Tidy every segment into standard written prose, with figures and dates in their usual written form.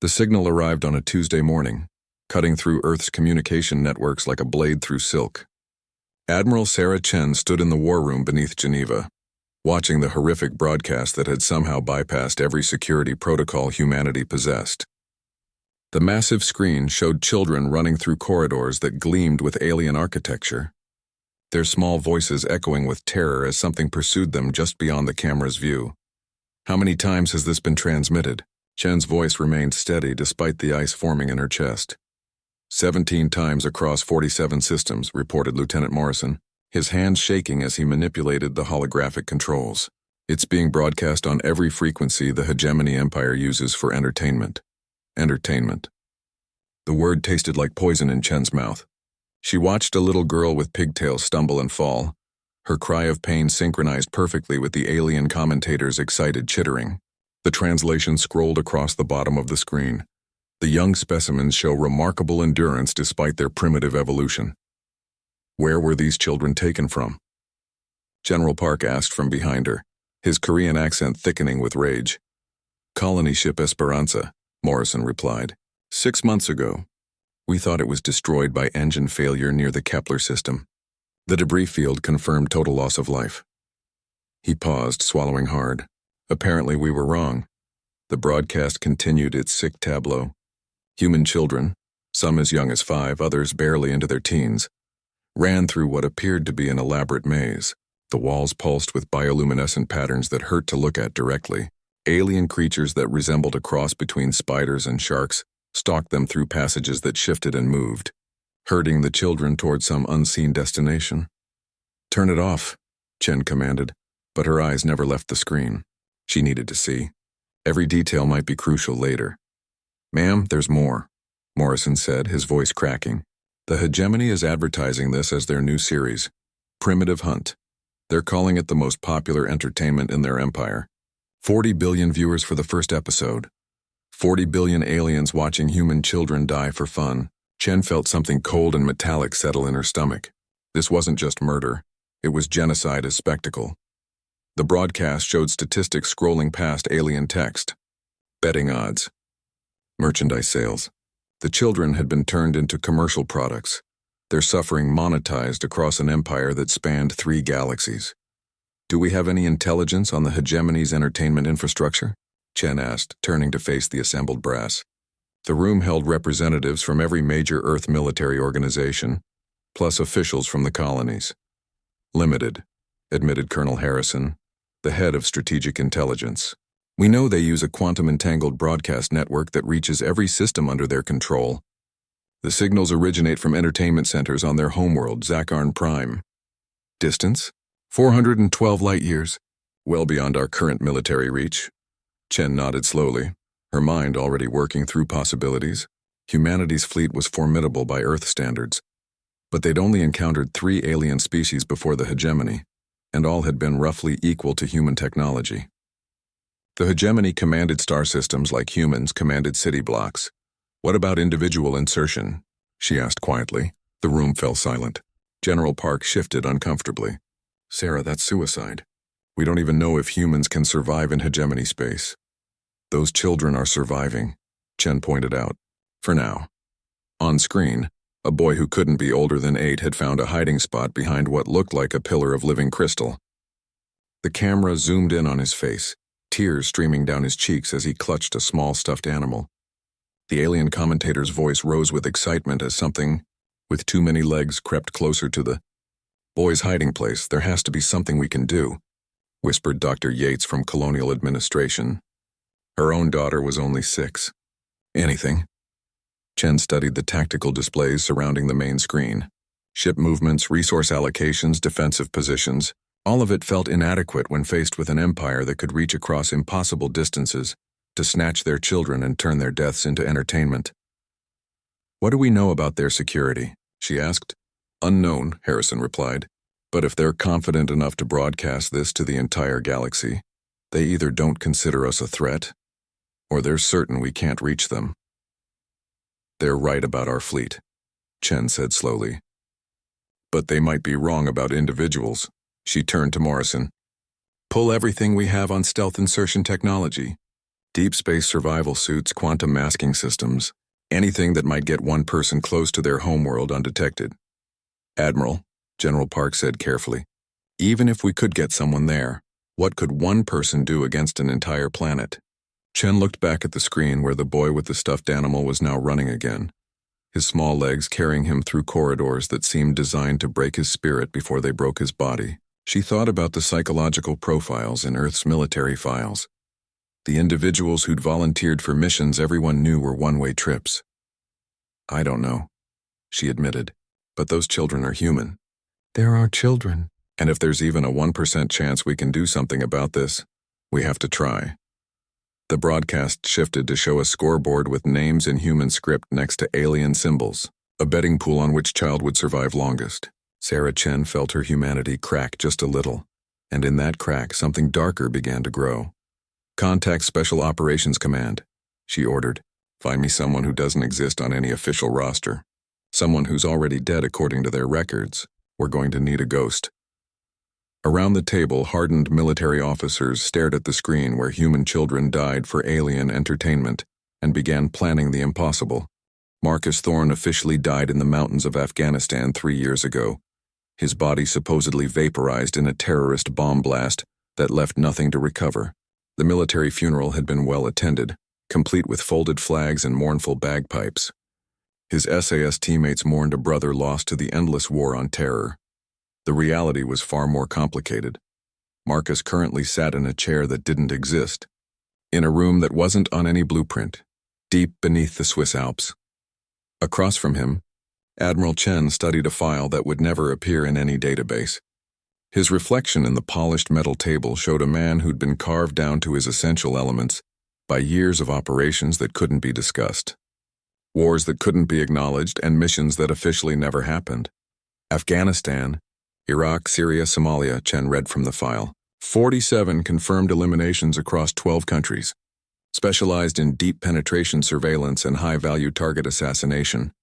The signal arrived on a Tuesday morning, cutting through Earth's communication networks like a blade through silk. Admiral Sarah Chen stood in the war room beneath Geneva, watching the horrific broadcast that had somehow bypassed every security protocol humanity possessed. The massive screen showed children running through corridors that gleamed with alien architecture, their small voices echoing with terror as something pursued them just beyond the camera's view. "How many times has this been transmitted?" Chen's voice remained steady despite the ice forming in her chest. 17 times across 47 systems, reported Lieutenant Morrison, his hands shaking as he manipulated the holographic controls. "It's being broadcast on every frequency the hegemony empire uses for entertainment." Entertainment. The word tasted like poison in Chen's mouth. She watched a little girl with pigtails stumble and fall, her cry of pain synchronized perfectly with the alien commentator's excited chittering. The translation scrolled across the bottom of the screen. The young specimens show remarkable endurance despite their primitive evolution. Where were these children taken from? General Park asked from behind her, his Korean accent thickening with rage. "Colony ship Esperanza," Morrison replied. "6 months ago. We thought it was destroyed by engine failure near the Kepler system. The debris field confirmed total loss of life." He paused, swallowing hard. Apparently we were wrong. The broadcast continued its sick tableau. Human children, some as young as 5, others barely into their teens, ran through what appeared to be an elaborate maze. The walls pulsed with bioluminescent patterns that hurt to look at directly. Alien creatures that resembled a cross between spiders and sharks stalked them through passages that shifted and moved, herding the children toward some unseen destination. "Turn it off," Chen commanded, but her eyes never left the screen. She needed to see. Every detail might be crucial later. "Ma'am, there's more," Morrison said, his voice cracking. "The hegemony is advertising this as their new series, Primitive Hunt. They're calling it the most popular entertainment in their empire. 40 billion viewers for the first episode. 40 billion aliens watching human children die for fun." Chen felt something cold and metallic settle in her stomach. This wasn't just murder. It was genocide as spectacle. The broadcast showed statistics scrolling past alien text. Betting odds. Merchandise sales. The children had been turned into commercial products, their suffering monetized across an empire that spanned 3 galaxies. "Do we have any intelligence on the hegemony's entertainment infrastructure?" Chen asked, turning to face the assembled brass. The room held representatives from every major Earth military organization, plus officials from the colonies. "Limited," admitted Colonel Harrison, the head of strategic intelligence. "We know they use a quantum-entangled broadcast network that reaches every system under their control. The signals originate from entertainment centers on their homeworld, Zakarn Prime. Distance? 412 light-years. Well beyond our current military reach." Chen nodded slowly, her mind already working through possibilities. Humanity's fleet was formidable by Earth standards, but they'd only encountered 3 alien species before the hegemony, and all had been roughly equal to human technology. The hegemony commanded star systems like humans commanded city blocks. "What about individual insertion?" she asked quietly. The room fell silent. General Park shifted uncomfortably. "Sarah, that's suicide. We don't even know if humans can survive in hegemony space." "Those children are surviving," Chen pointed out. "For now." On screen, a boy who couldn't be older than 8 had found a hiding spot behind what looked like a pillar of living crystal. The camera zoomed in on his face, tears streaming down his cheeks as he clutched a small stuffed animal. The alien commentator's voice rose with excitement as something with too many legs crept closer to the boy's hiding place. "There has to be something we can do," whispered Dr. Yates from Colonial Administration. Her own daughter was only 6. "Anything." Chen studied the tactical displays surrounding the main screen. Ship movements, resource allocations, defensive positions. All of it felt inadequate when faced with an empire that could reach across impossible distances to snatch their children and turn their deaths into entertainment. "What do we know about their security?" she asked. "Unknown," Harrison replied. "But if they're confident enough to broadcast this to the entire galaxy, they either don't consider us a threat, or they're certain we can't reach them." "They're right about our fleet," Chen said slowly. "But they might be wrong about individuals." She turned to Morrison. "Pull everything we have on stealth insertion technology. Deep space survival suits, quantum masking systems, anything that might get one person close to their homeworld undetected. Admiral, General Park said carefully, even if we could get someone there, what could one person do against an entire planet? Chen looked back at the screen where the boy with the stuffed animal was now running again, his small legs carrying him through corridors that seemed designed to break his spirit before they broke his body. She thought about the psychological profiles in Earth's military files. The individuals who'd volunteered for missions everyone knew were one-way trips. I don't know, she admitted, but those children are human. They're our children. And if there's even a 1% chance we can do something about this, we have to try. The broadcast shifted to show a scoreboard with names in human script next to alien symbols, a betting pool on which child would survive longest. Sarah Chen felt her humanity crack just a little, and in that crack something darker began to grow. Contact Special Operations Command, she ordered. Find me someone who doesn't exist on any official roster. Someone who's already dead according to their records. We're going to need a ghost. Around the table, hardened military officers stared at the screen where human children died for alien entertainment and began planning the impossible. Marcus Thorne officially died in the mountains of Afghanistan 3 years ago, his body supposedly vaporized in a terrorist bomb blast that left nothing to recover. The military funeral had been well attended, complete with folded flags and mournful bagpipes. His SAS teammates mourned a brother lost to the endless war on terror. The reality was far more complicated. Marcus currently sat in a chair that didn't exist, in a room that wasn't on any blueprint, deep beneath the Swiss Alps. Across from him, Admiral Chen studied a file that would never appear in any database. His reflection in the polished metal table showed a man who'd been carved down to his essential elements by years of operations that couldn't be discussed, wars that couldn't be acknowledged, and missions that officially never happened. Afghanistan, Iraq, Syria, Somalia, Chen read from the file. 47 confirmed eliminations across 12 countries, specialized in deep penetration surveillance and high-value target assassination.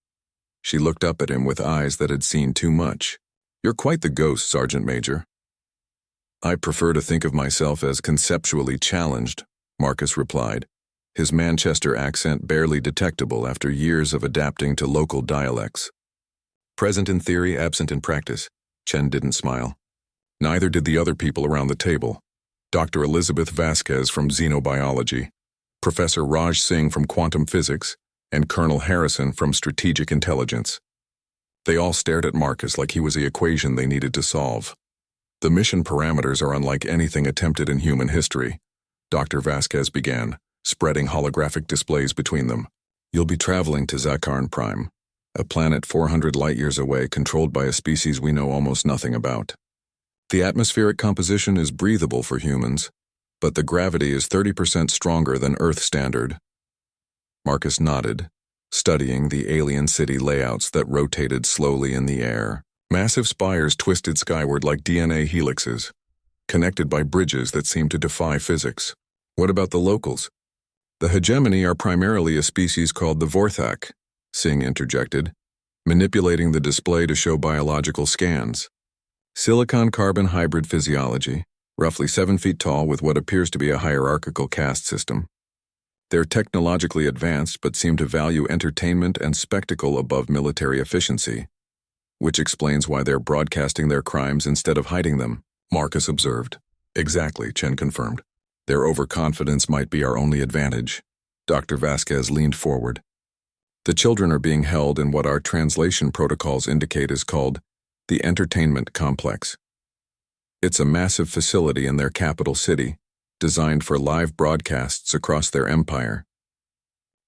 She looked up at him with eyes that had seen too much. You're quite the ghost, Sergeant Major. I prefer to think of myself as conceptually challenged, Marcus replied, his Manchester accent barely detectable after years of adapting to local dialects. Present in theory, absent in practice. Chen didn't smile. Neither did the other people around the table. Dr. Elizabeth Vasquez from Xenobiology, Professor Raj Singh from Quantum Physics, and Colonel Harrison from Strategic Intelligence. They all stared at Marcus like he was the equation they needed to solve. The mission parameters are unlike anything attempted in human history, Dr. Vasquez began, spreading holographic displays between them. You'll be traveling to Zakarn Prime, a planet 400 light-years away controlled by a species we know almost nothing about. The atmospheric composition is breathable for humans, but the gravity is 30% stronger than Earth standard. Marcus nodded, studying the alien city layouts that rotated slowly in the air. Massive spires twisted skyward like DNA helixes, connected by bridges that seemed to defy physics. What about the locals? The hegemony are primarily a species called the Vorthak, Singh interjected, manipulating the display to show biological scans. Silicon-carbon hybrid physiology, roughly 7 feet tall with what appears to be a hierarchical caste system. They're technologically advanced but seem to value entertainment and spectacle above military efficiency, which explains why they're broadcasting their crimes instead of hiding them, Marcus observed. Exactly, Chen confirmed. Their overconfidence might be our only advantage. Dr. Vasquez leaned forward. The children are being held in what our translation protocols indicate is called the Entertainment Complex. It's a massive facility in their capital city, designed for live broadcasts across their empire.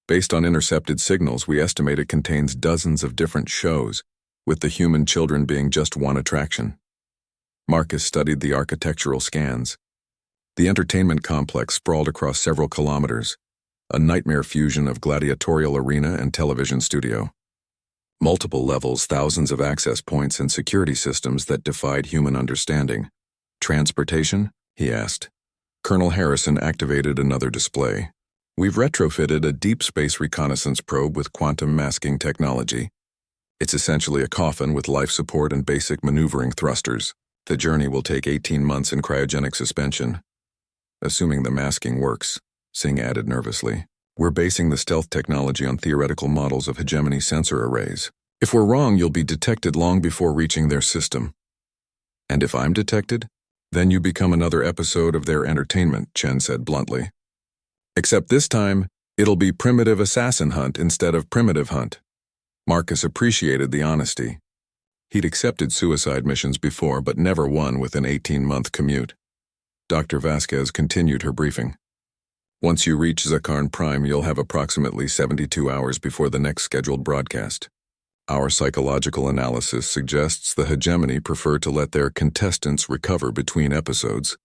Based on intercepted signals, we estimate it contains dozens of different shows, with the human children being just one attraction. Marcus studied the architectural scans. The entertainment complex sprawled across several kilometers, a nightmare fusion of gladiatorial arena and television studio. Multiple levels, thousands of access points, and security systems that defied human understanding. Transportation? He asked. Colonel Harrison activated another display. We've retrofitted a deep space reconnaissance probe with quantum masking technology. It's essentially a coffin with life support and basic maneuvering thrusters. The journey will take 18 months in cryogenic suspension, assuming the masking works. Singh added nervously. We're basing the stealth technology on theoretical models of hegemony sensor arrays. If we're wrong, you'll be detected long before reaching their system. And if I'm detected? Then you become another episode of their entertainment, Chen said bluntly. Except this time, it'll be primitive assassin hunt instead of primitive hunt. Marcus appreciated the honesty. He'd accepted suicide missions before, but never one with an 18-month commute. Dr. Vasquez continued her briefing. Once you reach Zakarn Prime, you'll have approximately 72 hours before the next scheduled broadcast. Our psychological analysis suggests the hegemony prefer to let their contestants recover between episodes,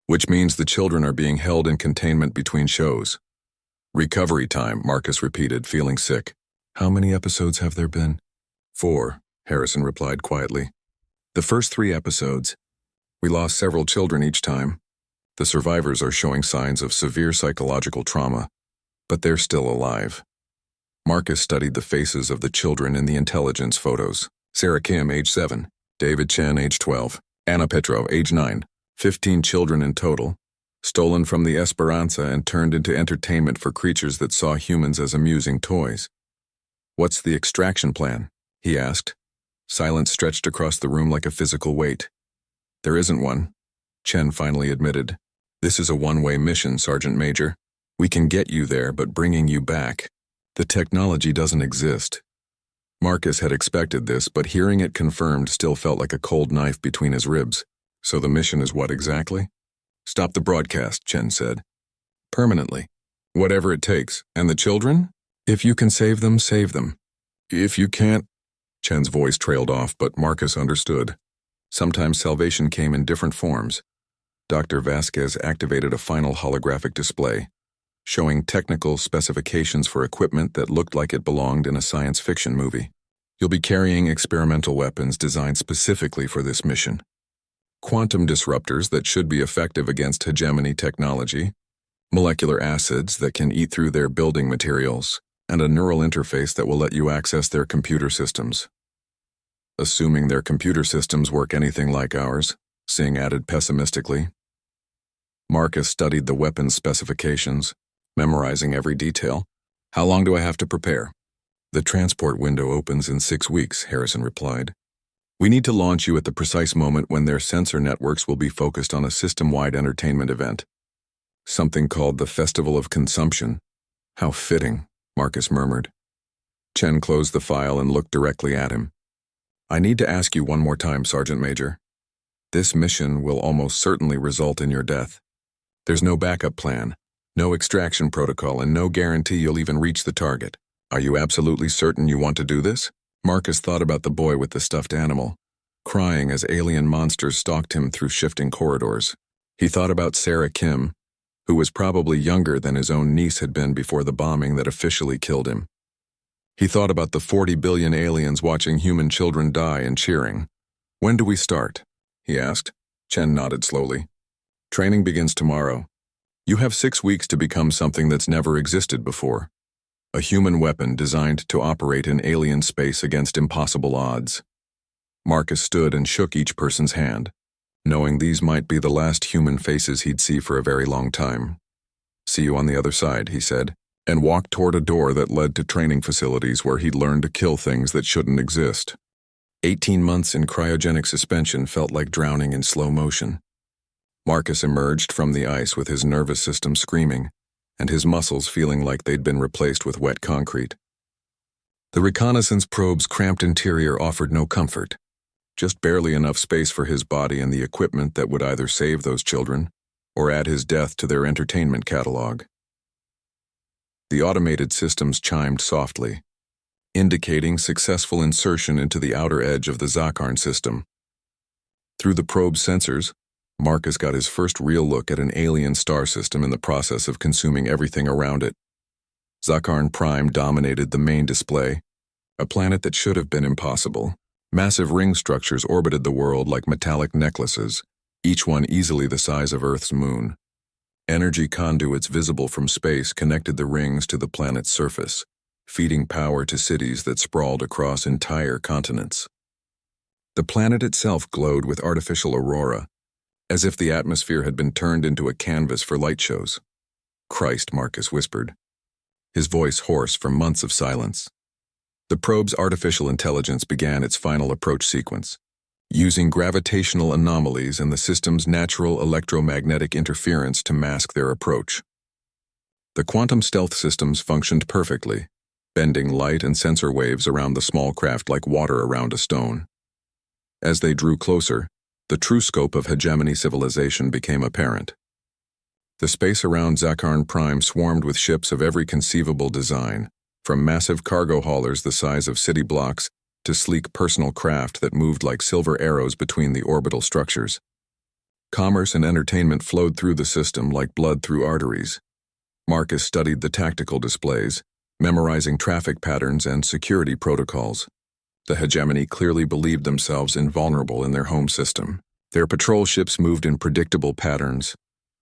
which means the children are being held in containment between shows. Recovery time, Marcus repeated, feeling sick. How many episodes have there been? 4, Harrison replied quietly. The first 3 episodes. We lost several children each time. The survivors are showing signs of severe psychological trauma, but they're still alive. Marcus studied the faces of the children in the intelligence photos. Sarah Kim, age 7, David Chen, age 12, Anna Petrov, age 9, 15 children in total, stolen from the Esperanza and turned into entertainment for creatures that saw humans as amusing toys. What's the extraction plan? He asked. Silence stretched across the room like a physical weight. There isn't one, Chen finally admitted. This is a one-way mission, Sergeant Major. We can get you there, but bringing you back. The technology doesn't exist. Marcus had expected this, but hearing it confirmed still felt like a cold knife between his ribs. So the mission is what exactly? Stop the broadcast, Chen said. Permanently. Whatever it takes. And the children? If you can save them, save them. If you can't... Chen's voice trailed off, but Marcus understood. Sometimes salvation came in different forms. Dr. Vasquez activated a final holographic display, showing technical specifications for equipment that looked like it belonged in a science fiction movie. You'll be carrying experimental weapons designed specifically for this mission. Quantum disruptors that should be effective against hegemony technology, molecular acids that can eat through their building materials, and a neural interface that will let you access their computer systems. Assuming their computer systems work anything like ours, Singh added pessimistically. Marcus studied the weapons specifications, memorizing every detail. How long do I have to prepare? The transport window opens in 6 weeks, Harrison replied. We need to launch you at the precise moment when their sensor networks will be focused on a system-wide entertainment event. Something called the Festival of Consumption. How fitting, Marcus murmured. Chen closed the file and looked directly at him. I need to ask you one more time, Sergeant Major. This mission will almost certainly result in your death. There's no backup plan, no extraction protocol, and no guarantee you'll even reach the target. Are you absolutely certain you want to do this? Marcus thought about the boy with the stuffed animal, crying as alien monsters stalked him through shifting corridors. He thought about Sarah Kim, who was probably younger than his own niece had been before the bombing that officially killed him. He thought about the 40 billion aliens watching human children die and cheering. When do we start? He asked. Chen nodded slowly. Training begins tomorrow. You have 6 weeks to become something that's never existed before. A human weapon designed to operate in alien space against impossible odds. Marcus stood and shook each person's hand, knowing these might be the last human faces he'd see for a very long time. See you on the other side, he said, and walked toward a door that led to training facilities where he'd learned to kill things that shouldn't exist. 18 months in cryogenic suspension felt like drowning in slow motion. Marcus emerged from the ice with his nervous system screaming, and his muscles feeling like they'd been replaced with wet concrete. The reconnaissance probe's cramped interior offered no comfort, just barely enough space for his body and the equipment that would either save those children or add his death to their entertainment catalog. The automated systems chimed softly, indicating successful insertion into the outer edge of the Zakarn system. Through the probe's sensors, Marcus got his first real look at an alien star system in the process of consuming everything around it. Zakarn Prime dominated the main display, a planet that should have been impossible. Massive ring structures orbited the world like metallic necklaces, each one easily the size of Earth's moon. Energy conduits visible from space connected the rings to the planet's surface, feeding power to cities that sprawled across entire continents. The planet itself glowed with artificial aurora, as if the atmosphere had been turned into a canvas for light shows. Christ, Marcus whispered, his voice hoarse from months of silence. The probe's artificial intelligence began its final approach sequence, using gravitational anomalies and the system's natural electromagnetic interference to mask their approach. The quantum stealth systems functioned perfectly, bending light and sensor waves around the small craft like water around a stone. As they drew closer, the true scope of hegemony civilization became apparent. The space around Zakarn Prime swarmed with ships of every conceivable design, from massive cargo haulers the size of city blocks to sleek personal craft that moved like silver arrows between the orbital structures. Commerce and entertainment flowed through the system like blood through arteries. Marcus studied the tactical displays, memorizing traffic patterns and security protocols. The hegemony clearly believed themselves invulnerable in their home system. Their patrol ships moved in predictable patterns,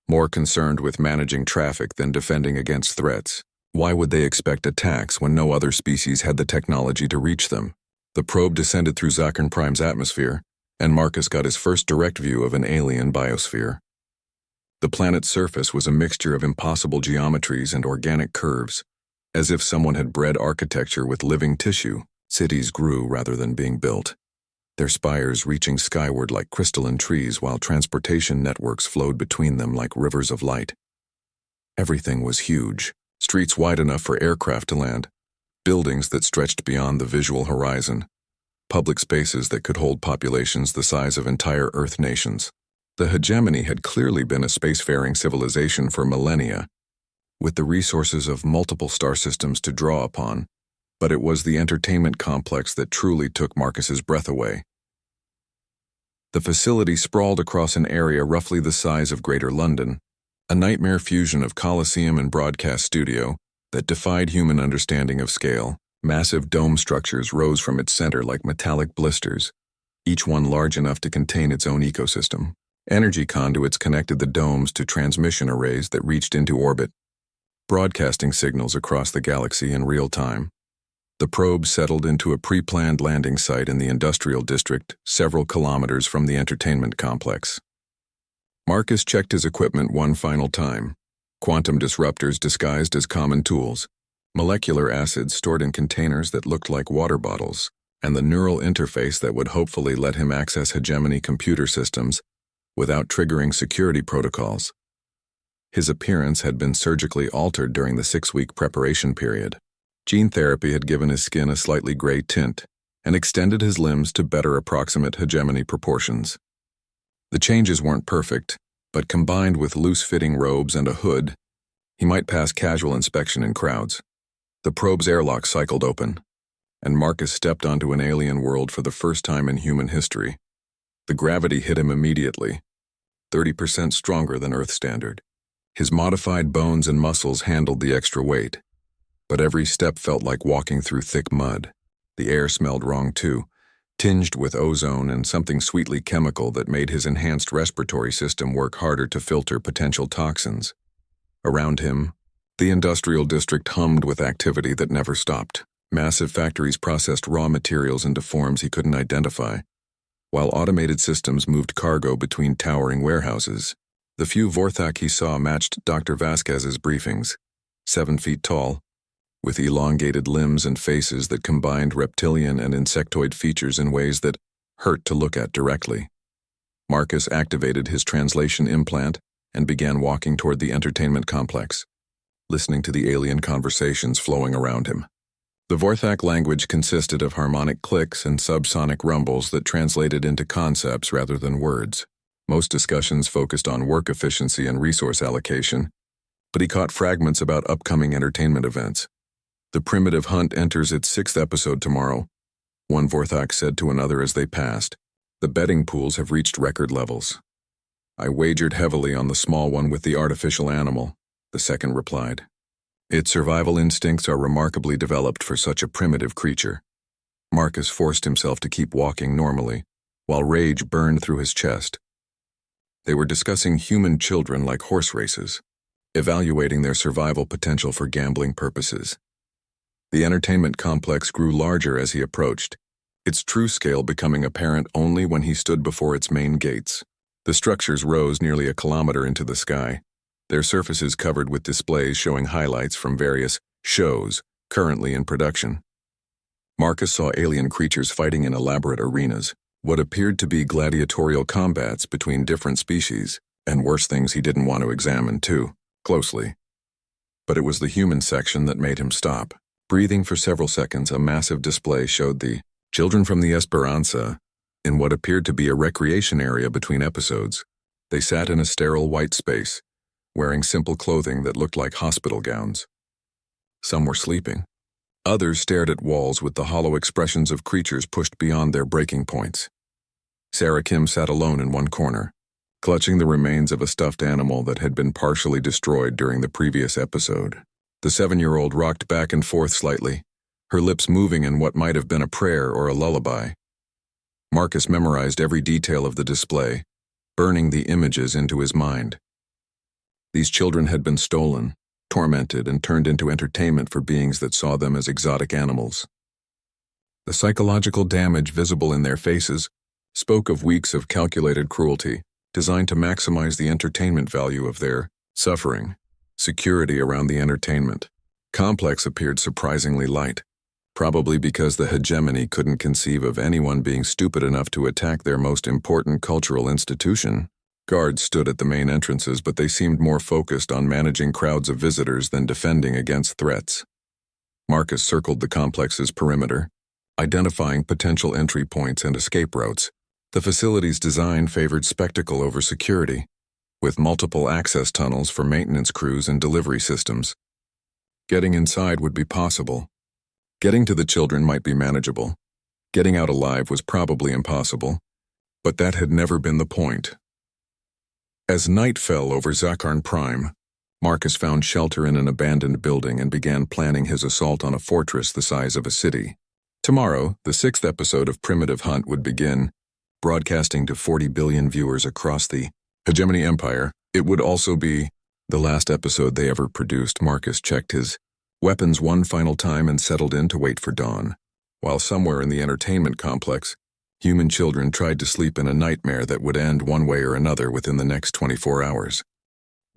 more concerned with managing traffic than defending against threats. Why would they expect attacks when no other species had the technology to reach them? The probe descended through Zakarn Prime's atmosphere, and Marcus got his first direct view of an alien biosphere. The planet's surface was a mixture of impossible geometries and organic curves. As if someone had bred architecture with living tissue, cities grew rather than being built, their spires reaching skyward like crystalline trees while transportation networks flowed between them like rivers of light. Everything was huge, streets wide enough for aircraft to land, buildings that stretched beyond the visual horizon, public spaces that could hold populations the size of entire Earth nations. The hegemony had clearly been a spacefaring civilization for millennia, with the resources of multiple star systems to draw upon, but it was the entertainment complex that truly took Marcus's breath away. The facility sprawled across an area roughly the size of Greater London, a nightmare fusion of Coliseum and broadcast studio that defied human understanding of scale. Massive dome structures rose from its center like metallic blisters, each one large enough to contain its own ecosystem. Energy conduits connected the domes to transmission arrays that reached into orbit, broadcasting signals across the galaxy in real time. The probe settled into a pre-planned landing site in the industrial district, several kilometers from the entertainment complex. Marcus checked his equipment one final time. Quantum disruptors disguised as common tools, molecular acids stored in containers that looked like water bottles, and the neural interface that would hopefully let him access hegemony computer systems without triggering security protocols. His appearance had been surgically altered during the 6-week preparation period. Gene therapy had given his skin a slightly gray tint and extended his limbs to better approximate hegemony proportions. The changes weren't perfect, but combined with loose-fitting robes and a hood, he might pass casual inspection in crowds. The probe's airlock cycled open, and Marcus stepped onto an alien world for the first time in human history. The gravity hit him immediately, 30% stronger than Earth standard. His modified bones and muscles handled the extra weight, but every step felt like walking through thick mud. The air smelled wrong too, tinged with ozone and something sweetly chemical that made his enhanced respiratory system work harder to filter potential toxins. Around him, the industrial district hummed with activity that never stopped. Massive factories processed raw materials into forms he couldn't identify, while automated systems moved cargo between towering warehouses. The few Vorthak he saw matched Dr. Vasquez's briefings, 7 feet tall, with elongated limbs and faces that combined reptilian and insectoid features in ways that hurt to look at directly. Marcus activated his translation implant and began walking toward the entertainment complex, listening to the alien conversations flowing around him. The Vorthak language consisted of harmonic clicks and subsonic rumbles that translated into concepts rather than words. Most discussions focused on work efficiency and resource allocation, but he caught fragments about upcoming entertainment events. The primitive hunt enters its 6th episode tomorrow, one Vorthak said to another as they passed. The betting pools have reached record levels. I wagered heavily on the small one with the artificial animal, the second replied. Its survival instincts are remarkably developed for such a primitive creature. Marcus forced himself to keep walking normally, while rage burned through his chest. They were discussing human children like horse races, evaluating their survival potential for gambling purposes. The entertainment complex grew larger as he approached, its true scale becoming apparent only when he stood before its main gates. The structures rose nearly a kilometer into the sky, their surfaces covered with displays showing highlights from various shows currently in production. Marcus saw alien creatures fighting in elaborate arenas, what appeared to be gladiatorial combats between different species, and worse things he didn't want to examine too closely. But it was the human section that made him stop. Breathing for several seconds, a massive display showed the children from the Esperanza in what appeared to be a recreation area between episodes. They sat in a sterile white space, wearing simple clothing that looked like hospital gowns. Some were sleeping. Others stared at walls with the hollow expressions of creatures pushed beyond their breaking points. Sarah Kim sat alone in one corner, clutching the remains of a stuffed animal that had been partially destroyed during the previous episode. The 7-year-old rocked back and forth slightly, her lips moving in what might have been a prayer or a lullaby. Marcus memorized every detail of the display, burning the images into his mind. These children had been stolen, tormented, and turned into entertainment for beings that saw them as exotic animals. The psychological damage visible in their faces spoke of weeks of calculated cruelty, designed to maximize the entertainment value of their suffering. Security around the entertainment complex appeared surprisingly light, probably because the hegemony couldn't conceive of anyone being stupid enough to attack their most important cultural institution. Guards stood at the main entrances, but they seemed more focused on managing crowds of visitors than defending against threats. Marcus circled the complex's perimeter, identifying potential entry points and escape routes. The facility's design favored spectacle over security, with multiple access tunnels for maintenance crews and delivery systems. Getting inside would be possible. Getting to the children might be manageable. Getting out alive was probably impossible, but that had never been the point. As night fell over Zakarn Prime, Marcus found shelter in an abandoned building and began planning his assault on a fortress the size of a city. Tomorrow, the 6th episode of Primitive Hunt would begin, broadcasting to 40 billion viewers across the Hegemony Empire. It would also be the last episode they ever produced. Marcus checked his weapons one final time and settled in to wait for dawn. While somewhere in the entertainment complex, human children tried to sleep in a nightmare that would end one way or another within the next 24 hours.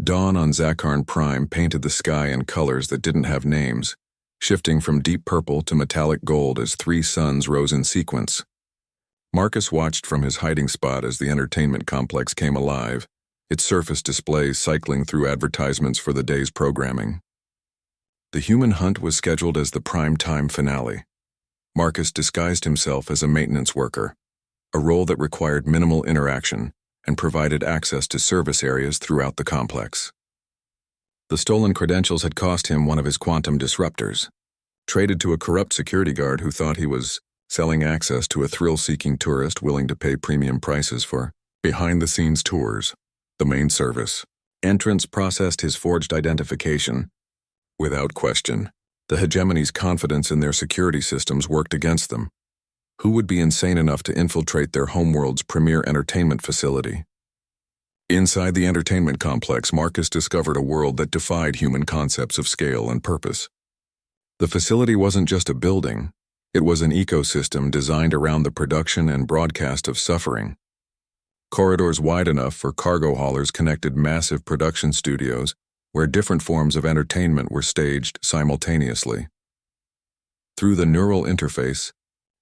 Dawn on Zakarn Prime painted the sky in colors that didn't have names, shifting from deep purple to metallic gold as 3 suns rose in sequence. Marcus watched from his hiding spot as the entertainment complex came alive, its surface displays cycling through advertisements for the day's programming. The human hunt was scheduled as the prime-time finale. Marcus disguised himself as a maintenance worker, a role that required minimal interaction and provided access to service areas throughout the complex. The stolen credentials had cost him one of his quantum disruptors, traded to a corrupt security guard who thought he was selling access to a thrill-seeking tourist willing to pay premium prices for behind-the-scenes tours. The main service entrance processed his forged identification. Without question, the hegemony's confidence in their security systems worked against them. Who would be insane enough to infiltrate their homeworld's premier entertainment facility? Inside the entertainment complex, Marcus discovered a world that defied human concepts of scale and purpose. The facility wasn't just a building. It was an ecosystem designed around the production and broadcast of suffering. Corridors wide enough for cargo haulers connected massive production studios where different forms of entertainment were staged simultaneously. Through the neural interface,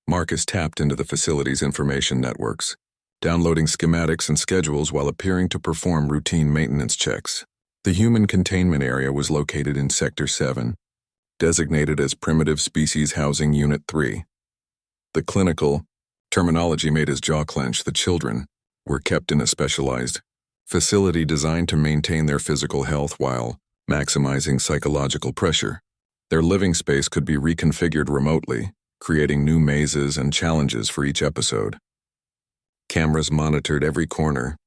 Marcus tapped into the facility's information networks, downloading schematics and schedules while appearing to perform routine maintenance checks. The human containment area was located in Sector 7, designated as Primitive Species Housing Unit 3. The clinical terminology made his jaw clench. The children were kept in a specialized facility designed to maintain their physical health while maximizing psychological pressure. Their living space could be reconfigured remotely, creating new mazes and challenges for each episode. Cameras monitored every corner,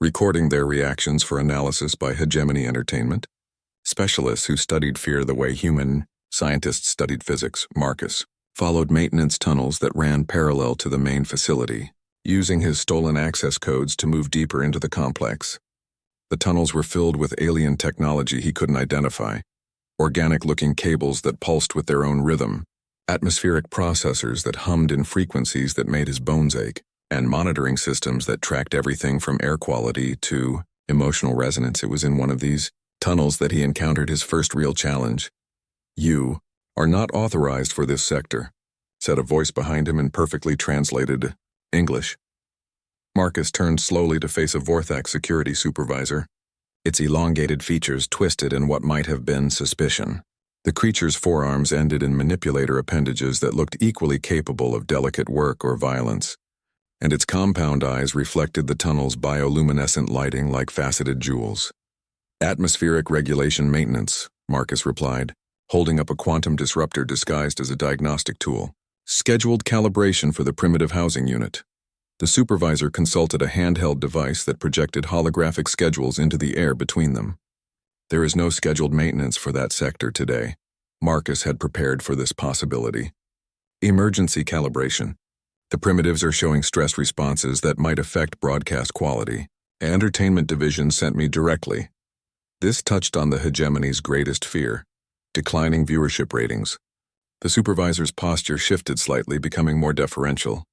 recording their reactions for analysis by Hegemony Entertainment. Specialists who studied fear the way human scientists studied physics, Marcus followed maintenance tunnels that ran parallel to the main facility, using his stolen access codes to move deeper into the complex. The tunnels were filled with alien technology he couldn't identify, organic-looking cables that pulsed with their own rhythm, atmospheric processors that hummed in frequencies that made his bones ache, and monitoring systems that tracked everything from air quality to emotional resonance. It was in one of these tunnels that he encountered his first real challenge. "You are not authorized for this sector," said a voice behind him in perfectly translated English. Marcus turned slowly to face a Vorthak security supervisor, its elongated features twisted in what might have been suspicion. The creature's forearms ended in manipulator appendages that looked equally capable of delicate work or violence, and its compound eyes reflected the tunnel's bioluminescent lighting like faceted jewels. "Atmospheric regulation maintenance," Marcus replied, holding up a quantum disruptor disguised as a diagnostic tool. "Scheduled calibration for the primitive housing unit." The supervisor consulted a handheld device that projected holographic schedules into the air between them. "There is no scheduled maintenance for that sector today." Marcus had prepared for this possibility. "Emergency calibration. The primitives are showing stress responses that might affect broadcast quality. Entertainment division sent me directly." This touched on the hegemony's greatest fear: declining viewership ratings. The supervisor's posture shifted slightly, becoming more deferential.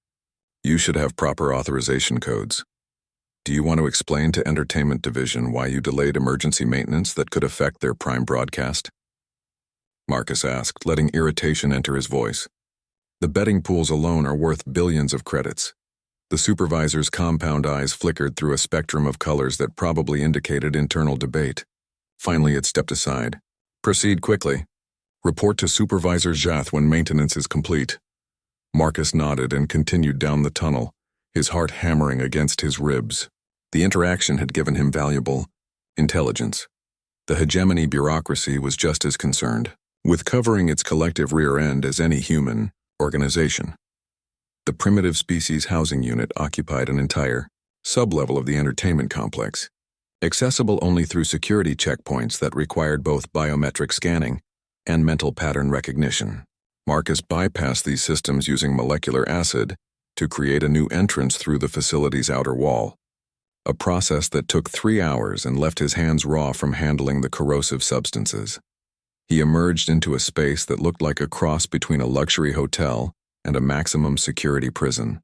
"You should have proper authorization codes. Do you want to explain to Entertainment Division why you delayed emergency maintenance that could affect their prime broadcast?" Marcus asked, letting irritation enter his voice. "The betting pools alone are worth billions of credits." The supervisor's compound eyes flickered through a spectrum of colors that probably indicated internal debate. Finally, it stepped aside. "Proceed quickly. Report to Supervisor Jath when maintenance is complete." Marcus nodded and continued down the tunnel, his heart hammering against his ribs. The interaction had given him valuable intelligence. The hegemony bureaucracy was just as concerned with covering its collective rear end as any human organization. The primitive species housing unit occupied an entire sublevel of the entertainment complex, accessible only through security checkpoints that required both biometric scanning and mental pattern recognition. Marcus bypassed these systems using molecular acid to create a new entrance through the facility's outer wall, a process that took 3 hours and left his hands raw from handling the corrosive substances. He emerged into a space that looked like a cross between a luxury hotel and a maximum security prison.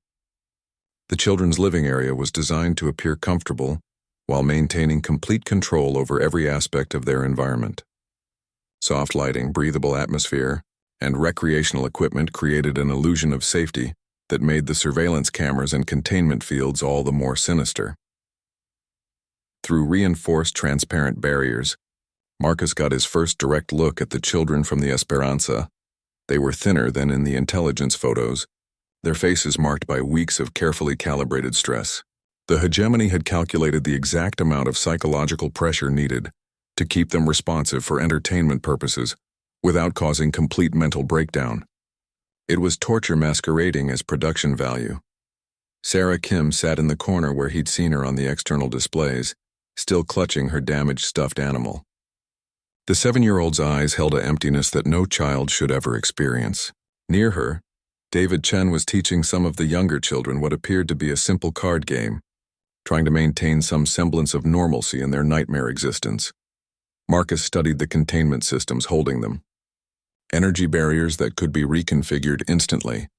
The children's living area was designed to appear comfortable while maintaining complete control over every aspect of their environment. Soft lighting, breathable atmosphere, and recreational equipment created an illusion of safety that made the surveillance cameras and containment fields all the more sinister. Through reinforced transparent barriers, Marcus got his first direct look at the children from the Esperanza. They were thinner than in the intelligence photos, their faces marked by weeks of carefully calibrated stress. The hegemony had calculated the exact amount of psychological pressure needed to keep them responsive for entertainment purposes without causing complete mental breakdown. It was torture masquerading as production value. Sarah Kim sat in the corner where he'd seen her on the external displays, still clutching her damaged stuffed animal. The 7-year-old's eyes held an emptiness that no child should ever experience. Near her, David Chen was teaching some of the younger children what appeared to be a simple card game, trying to maintain some semblance of normalcy in their nightmare existence. Marcus studied the containment systems holding them. Energy barriers that could be reconfigured instantly,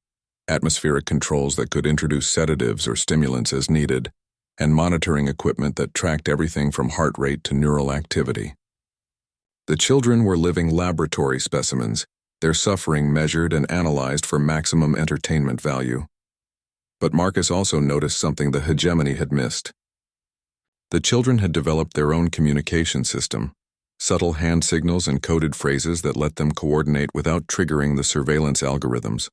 atmospheric controls that could introduce sedatives or stimulants as needed, and monitoring equipment that tracked everything from heart rate to neural activity. The children were living laboratory specimens, their suffering measured and analyzed for maximum entertainment value. But Marcus also noticed something the hegemony had missed. The children had developed their own communication system, subtle hand signals and coded phrases that let them coordinate without triggering the surveillance algorithms.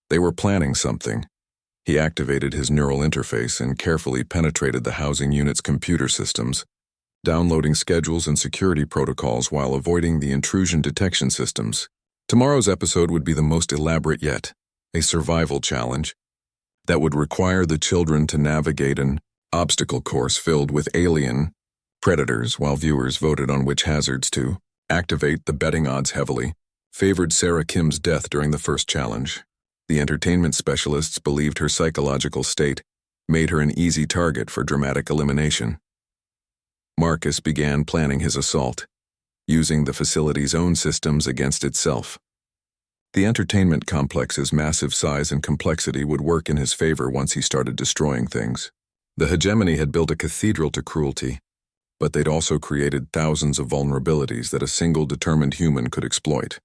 They were planning something. He activated his neural interface and carefully penetrated the housing unit's computer systems, downloading schedules and security protocols while avoiding the intrusion detection systems. Tomorrow's episode would be the most elaborate yet, a survival challenge that would require the children to navigate an obstacle course filled with alien predators while viewers voted on which hazards to activate. The betting odds heavily favored Sarah Kim's death during the first challenge. The entertainment specialists believed her psychological state made her an easy target for dramatic elimination. Marcus began planning his assault, using the facility's own systems against itself. The entertainment complex's massive size and complexity would work in his favor once he started destroying things. The hegemony had built a cathedral to cruelty, but they'd also created thousands of vulnerabilities that a single determined human could exploit.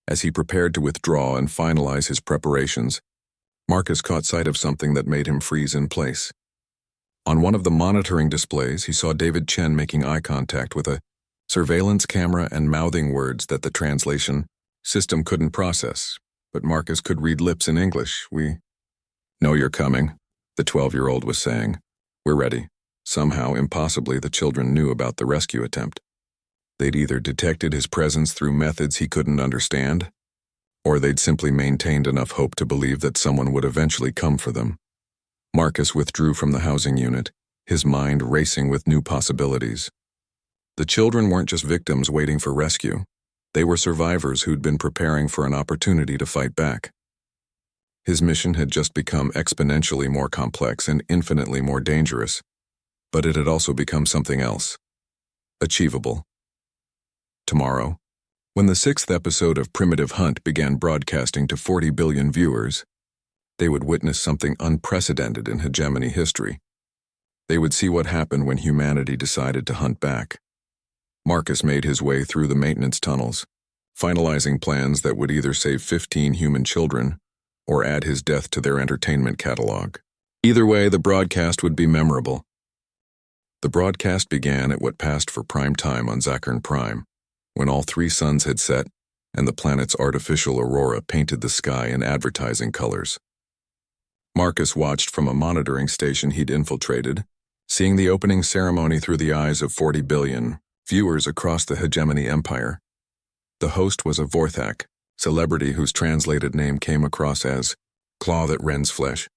As he prepared to withdraw and finalize his preparations, Marcus caught sight of something that made him freeze in place. On one of the monitoring displays, he saw David Chen making eye contact with a surveillance camera and mouthing words that the translation system couldn't process, but Marcus could read lips in English. "We know you're coming," the 12-year-old was saying. "We're ready." Somehow, impossibly, the children knew about the rescue attempt. They'd either detected his presence through methods he couldn't understand, or they'd simply maintained enough hope to believe that someone would eventually come for them. Marcus withdrew from the housing unit, his mind racing with new possibilities. The children weren't just victims waiting for rescue. They were survivors who'd been preparing for an opportunity to fight back. His mission had just become exponentially more complex and infinitely more dangerous, but it had also become something else. Achievable. Tomorrow, when the 6th episode of Primitive Hunt began broadcasting to 40 billion viewers, they would witness something unprecedented in hegemony history. They would see what happened when humanity decided to hunt back. Marcus made his way through the maintenance tunnels, finalizing plans that would either save 15 human children or add his death to their entertainment catalog. Either way, the broadcast would be memorable. The broadcast began at what passed for prime time on Zakarn Prime, when all 3 suns had set and the planet's artificial aurora painted the sky in advertising colors. Marcus watched from a monitoring station he'd infiltrated, seeing the opening ceremony through the eyes of 40 billion viewers across the hegemony empire. The host was a Vorthak, celebrity whose translated name came across as claw that rends flesh.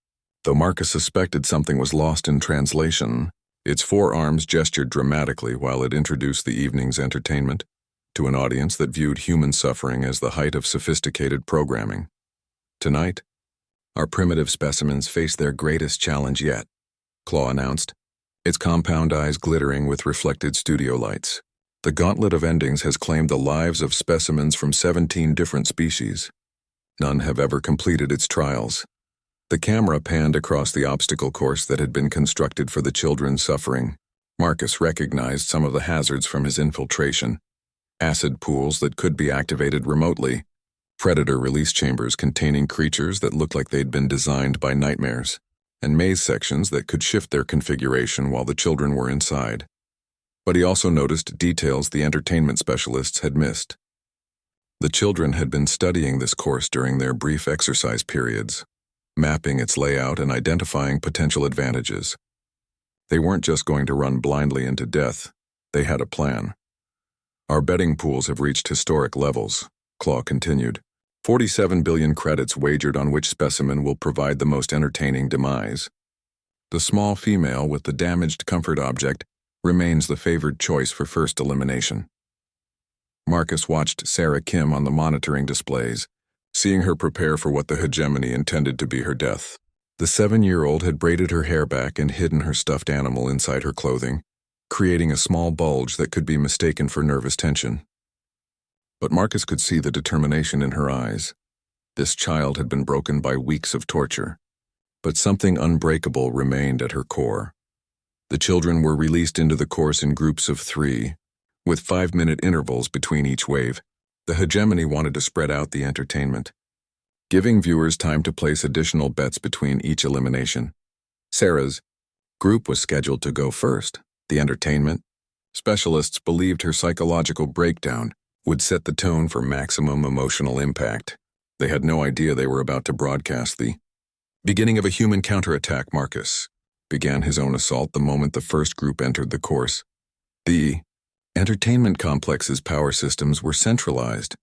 Though Marcus suspected something was lost in translation, its 4 arms gestured dramatically while it introduced the evening's entertainment to an audience that viewed human suffering as the height of sophisticated programming. "Tonight, our primitive specimens face their greatest challenge yet," Claw announced, its compound eyes glittering with reflected studio lights. "The gauntlet of endings has claimed the lives of specimens from 17 different species. None have ever completed its trials." The camera panned across the obstacle course that had been constructed for the children suffering. Marcus recognized some of the hazards from his infiltration: acid pools that could be activated remotely, predator release chambers containing creatures that looked like they'd been designed by nightmares, and maze sections that could shift their configuration while the children were inside. But he also noticed details the entertainment specialists had missed. The children had been studying this course during their brief exercise periods, mapping its layout and identifying potential advantages. They weren't just going to run blindly into death, they had a plan. "Our betting pools have reached historic levels," Claw continued. 47 billion credits wagered on which specimen will provide the most entertaining demise. The small female with the damaged comfort object remains the favored choice for first elimination. Marcus watched Sarah Kim on the monitoring displays, seeing her prepare for what the hegemony intended to be her death. The 7-year-old had braided her hair back and hidden her stuffed animal inside her clothing, creating a small bulge that could be mistaken for nervous tension. But Marcus could see the determination in her eyes. This child had been broken by weeks of torture, but something unbreakable remained at her core. The children were released into the course in groups of 3, with 5-minute intervals between each wave. The hegemony wanted to spread out the entertainment, giving viewers time to place additional bets between each elimination. Sarah's group was scheduled to go first. The entertainment specialists believed her psychological breakdown would set the tone for maximum emotional impact. They had no idea they were about to broadcast the beginning of a human counterattack. Marcus began his own assault the moment the first group entered the course. The entertainment complex's power systems were centralized,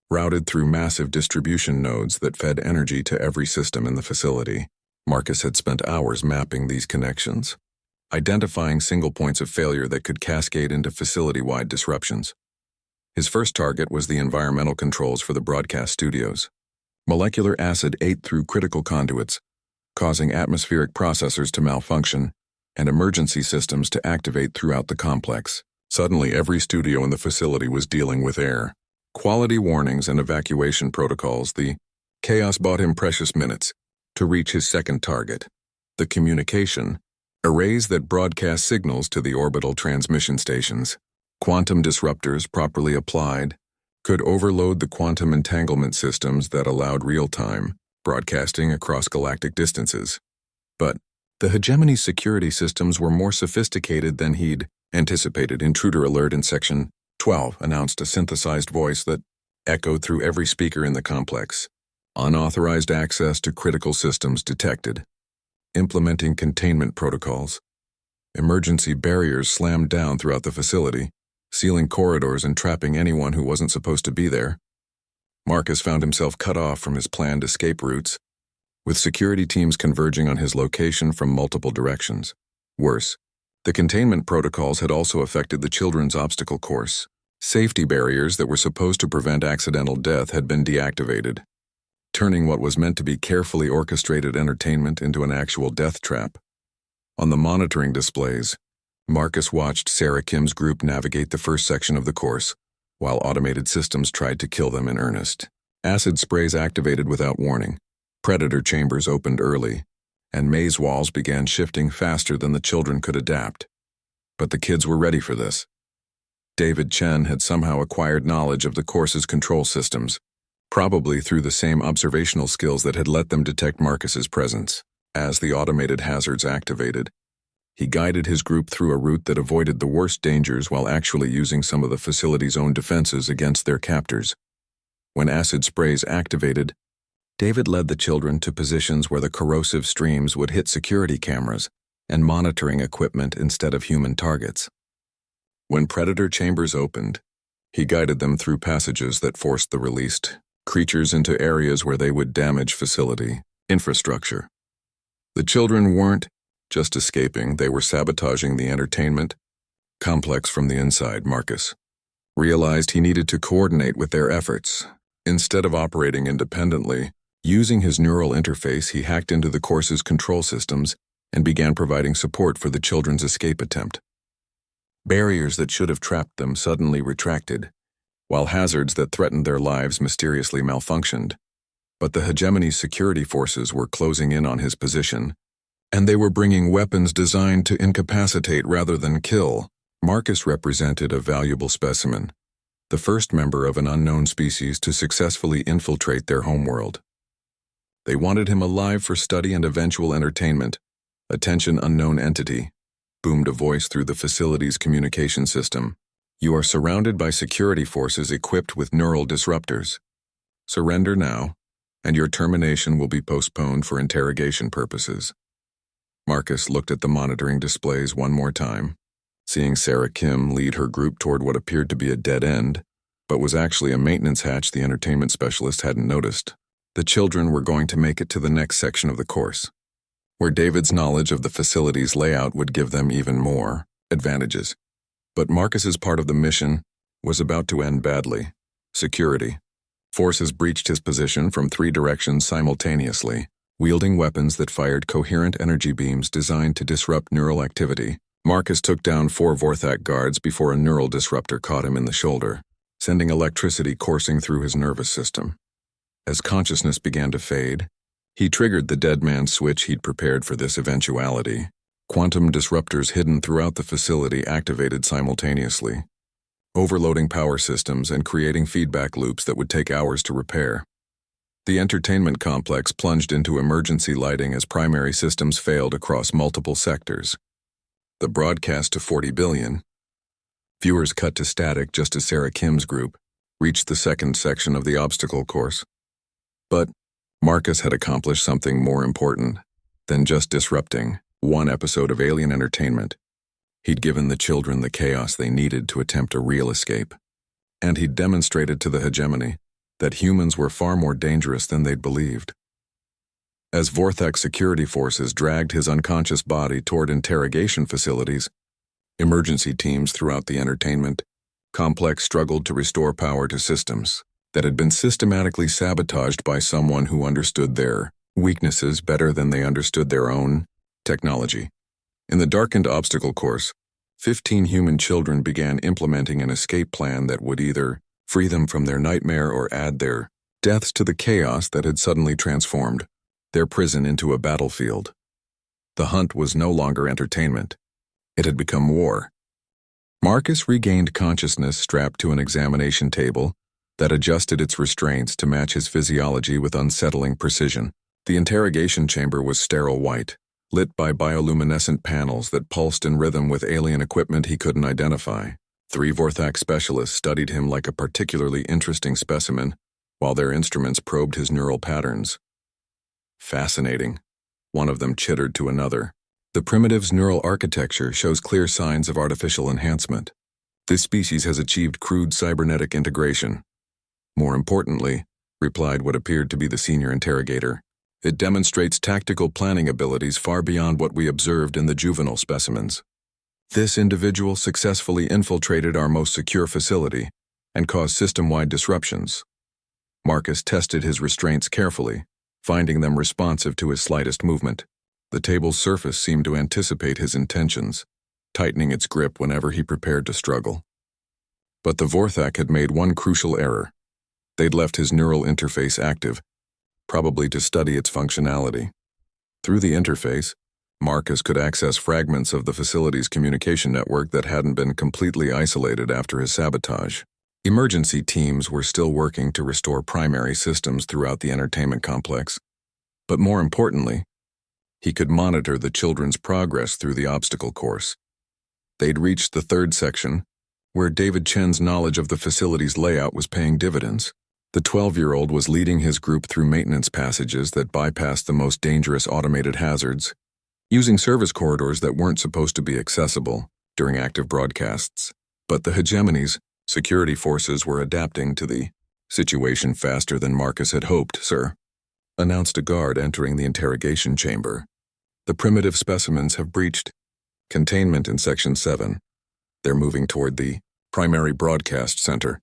routed through massive distribution nodes that fed energy to every system in the facility. Marcus had spent hours mapping these connections, identifying single points of failure that could cascade into facility-wide disruptions. His first target was the environmental controls for the broadcast studios. Molecular acid ate through critical conduits, causing atmospheric processors to malfunction and emergency systems to activate throughout the complex. Suddenly, every studio in the facility was dealing with air quality warnings and evacuation protocols. The chaos bought him precious minutes to reach his second target, the communication arrays that broadcast signals to the orbital transmission stations. Quantum disruptors, properly applied, could overload the quantum entanglement systems that allowed real-time broadcasting across galactic distances. But the hegemony's security systems were more sophisticated than he'd anticipated. Intruder alert in Section 12 announced a synthesized voice that echoed through every speaker in the complex. Unauthorized access to critical systems detected. Implementing containment protocols. Emergency barriers slammed down throughout the facility, sealing corridors and trapping anyone who wasn't supposed to be there. Marcus found himself cut off from his planned escape routes, with security teams converging on his location from multiple directions. Worse, the containment protocols had also affected the children's obstacle course. Safety barriers that were supposed to prevent accidental death had been deactivated, turning what was meant to be carefully orchestrated entertainment into an actual death trap. On the monitoring displays, Marcus watched Sarah Kim's group navigate the first section of the course, while automated systems tried to kill them in earnest. Acid sprays activated without warning, predator chambers opened early, and maze walls began shifting faster than the children could adapt. But the kids were ready for this. David Chen had somehow acquired knowledge of the course's control systems, probably through the same observational skills that had let them detect Marcus's presence. As the automated hazards activated, he guided his group through a route that avoided the worst dangers while actually using some of the facility's own defenses against their captors. When acid sprays activated, David led the children to positions where the corrosive streams would hit security cameras and monitoring equipment instead of human targets. When predator chambers opened, he guided them through passages that forced the released creatures into areas where they would damage facility infrastructure. The children weren't just escaping, they were sabotaging the entertainment complex from the inside. Marcus realized he needed to coordinate with their efforts. Instead of operating independently, using his neural interface, he hacked into the course's control systems and began providing support for the children's escape attempt. Barriers that should have trapped them suddenly retracted, while hazards that threatened their lives mysteriously malfunctioned. But the hegemony's security forces were closing in on his position, and they were bringing weapons designed to incapacitate rather than kill. Marcus represented a valuable specimen, the first member of an unknown species to successfully infiltrate their homeworld. They wanted him alive for study and eventual entertainment. "Attention, unknown entity," boomed a voice through the facility's communication system. "You are surrounded by security forces equipped with neural disruptors. Surrender now, and your termination will be postponed for interrogation purposes." Marcus looked at the monitoring displays one more time, seeing Sarah Kim lead her group toward what appeared to be a dead end, but was actually a maintenance hatch the entertainment specialist hadn't noticed. The children were going to make it to the next section of the course, where David's knowledge of the facility's layout would give them even more advantages. But Marcus's part of the mission was about to end badly. Security forces breached his position from 3 directions simultaneously, wielding weapons that fired coherent energy beams designed to disrupt neural activity. Marcus took down 4 Vorthak guards before a neural disruptor caught him in the shoulder, sending electricity coursing through his nervous system. As consciousness began to fade, he triggered the dead man switch he'd prepared for this eventuality. Quantum disruptors hidden throughout the facility activated simultaneously, overloading power systems and creating feedback loops that would take hours to repair. The entertainment complex plunged into emergency lighting as primary systems failed across multiple sectors. The broadcast to 40 billion. Viewers cut to static just as Sarah Kim's group reached the second section of the obstacle course. But Marcus had accomplished something more important than just disrupting one episode of alien entertainment. He'd given the children the chaos they needed to attempt a real escape. And he'd demonstrated to the hegemony that humans were far more dangerous than they'd believed. As Vorthak security forces dragged his unconscious body toward interrogation facilities, emergency teams throughout the entertainment complex struggled to restore power to systems that had been systematically sabotaged by someone who understood their weaknesses better than they understood their own technology. In the darkened obstacle course, 15 human children began implementing an escape plan that would either free them from their nightmare or add their deaths to the chaos that had suddenly transformed their prison into a battlefield. The hunt was no longer entertainment. It had become war. Marcus regained consciousness strapped to an examination table that adjusted its restraints to match his physiology with unsettling precision. The interrogation chamber was sterile white, lit by bioluminescent panels that pulsed in rhythm with alien equipment he couldn't identify. 3 Vorthak specialists studied him like a particularly interesting specimen, while their instruments probed his neural patterns. Fascinating, one of them chittered to another. The primitive's neural architecture shows clear signs of artificial enhancement. This species has achieved crude cybernetic integration. More importantly, replied what appeared to be the senior interrogator, it demonstrates tactical planning abilities far beyond what we observed in the juvenile specimens. This individual successfully infiltrated our most secure facility and caused system-wide disruptions. Marcus tested his restraints carefully, finding them responsive to his slightest movement. The table's surface seemed to anticipate his intentions, tightening its grip whenever he prepared to struggle. But the Vorthak had made one crucial error. They'd left his neural interface active, probably to study its functionality. Through the interface, Marcus could access fragments of the facility's communication network that hadn't been completely isolated after his sabotage. Emergency teams were still working to restore primary systems throughout the entertainment complex. But more importantly, he could monitor the children's progress through the obstacle course. They'd reached the 3rd section, where David Chen's knowledge of the facility's layout was paying dividends. The 12-year-old was leading his group through maintenance passages that bypassed the most dangerous automated hazards, using service corridors that weren't supposed to be accessible during active broadcasts. But the hegemony's security forces were adapting to the situation faster than Marcus had hoped, sir, announced a guard entering the interrogation chamber. The primitive specimens have breached containment in Section 7. They're moving toward the primary broadcast center.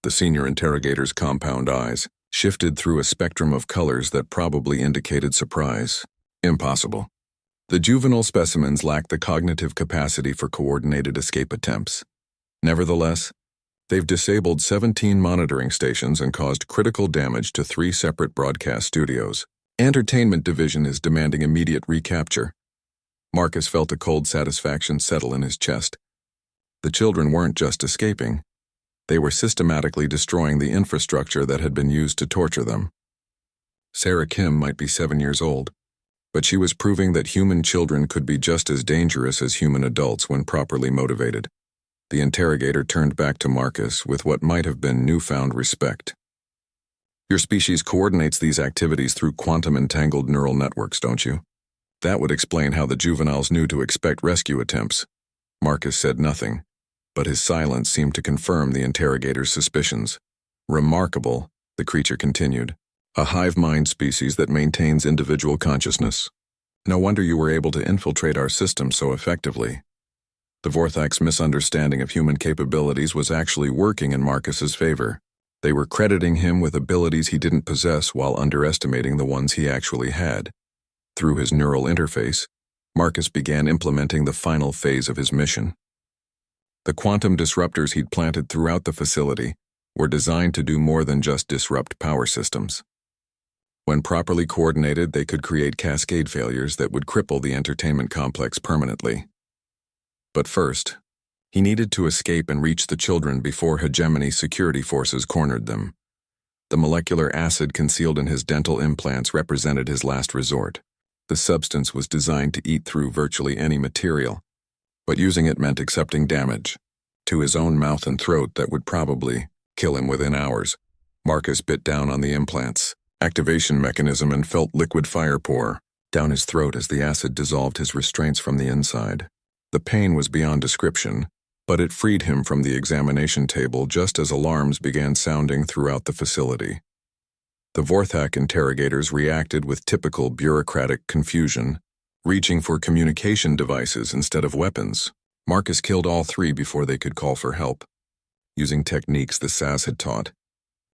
The senior interrogator's compound eyes shifted through a spectrum of colors that probably indicated surprise. Impossible. The juvenile specimens lack the cognitive capacity for coordinated escape attempts. Nevertheless, they've disabled 17 monitoring stations and caused critical damage to 3 separate broadcast studios. Entertainment division is demanding immediate recapture. Marcus felt a cold satisfaction settle in his chest. The children weren't just escaping. They were systematically destroying the infrastructure that had been used to torture them. Sarah Kim might be 7 years old, but she was proving that human children could be just as dangerous as human adults when properly motivated. The interrogator turned back to Marcus with what might have been newfound respect. Your species coordinates these activities through quantum-entangled neural networks, don't you? That would explain how the juveniles knew to expect rescue attempts. Marcus said nothing, but his silence seemed to confirm the interrogator's suspicions. Remarkable, the creature continued. A hive mind species that maintains individual consciousness. No wonder you were able to infiltrate our system so effectively. The Vorthak's misunderstanding of human capabilities was actually working in Marcus's favor. They were crediting him with abilities he didn't possess while underestimating the ones he actually had. Through his neural interface, Marcus began implementing the final phase of his mission. The quantum disruptors he'd planted throughout the facility were designed to do more than just disrupt power systems. When properly coordinated, they could create cascade failures that would cripple the entertainment complex permanently. But first, he needed to escape and reach the children before hegemony security forces cornered them. The molecular acid concealed in his dental implants represented his last resort. The substance was designed to eat through virtually any material, but using it meant accepting damage to his own mouth and throat that would probably kill him within hours. Marcus bit down on the implants' activation mechanism and felt liquid fire pour down his throat as the acid dissolved his restraints from the inside. The pain was beyond description, but it freed him from the examination table just as alarms began sounding throughout the facility. The Vorthak interrogators reacted with typical bureaucratic confusion, reaching for communication devices instead of weapons. Marcus killed all 3 before they could call for help, using techniques the SAS had taught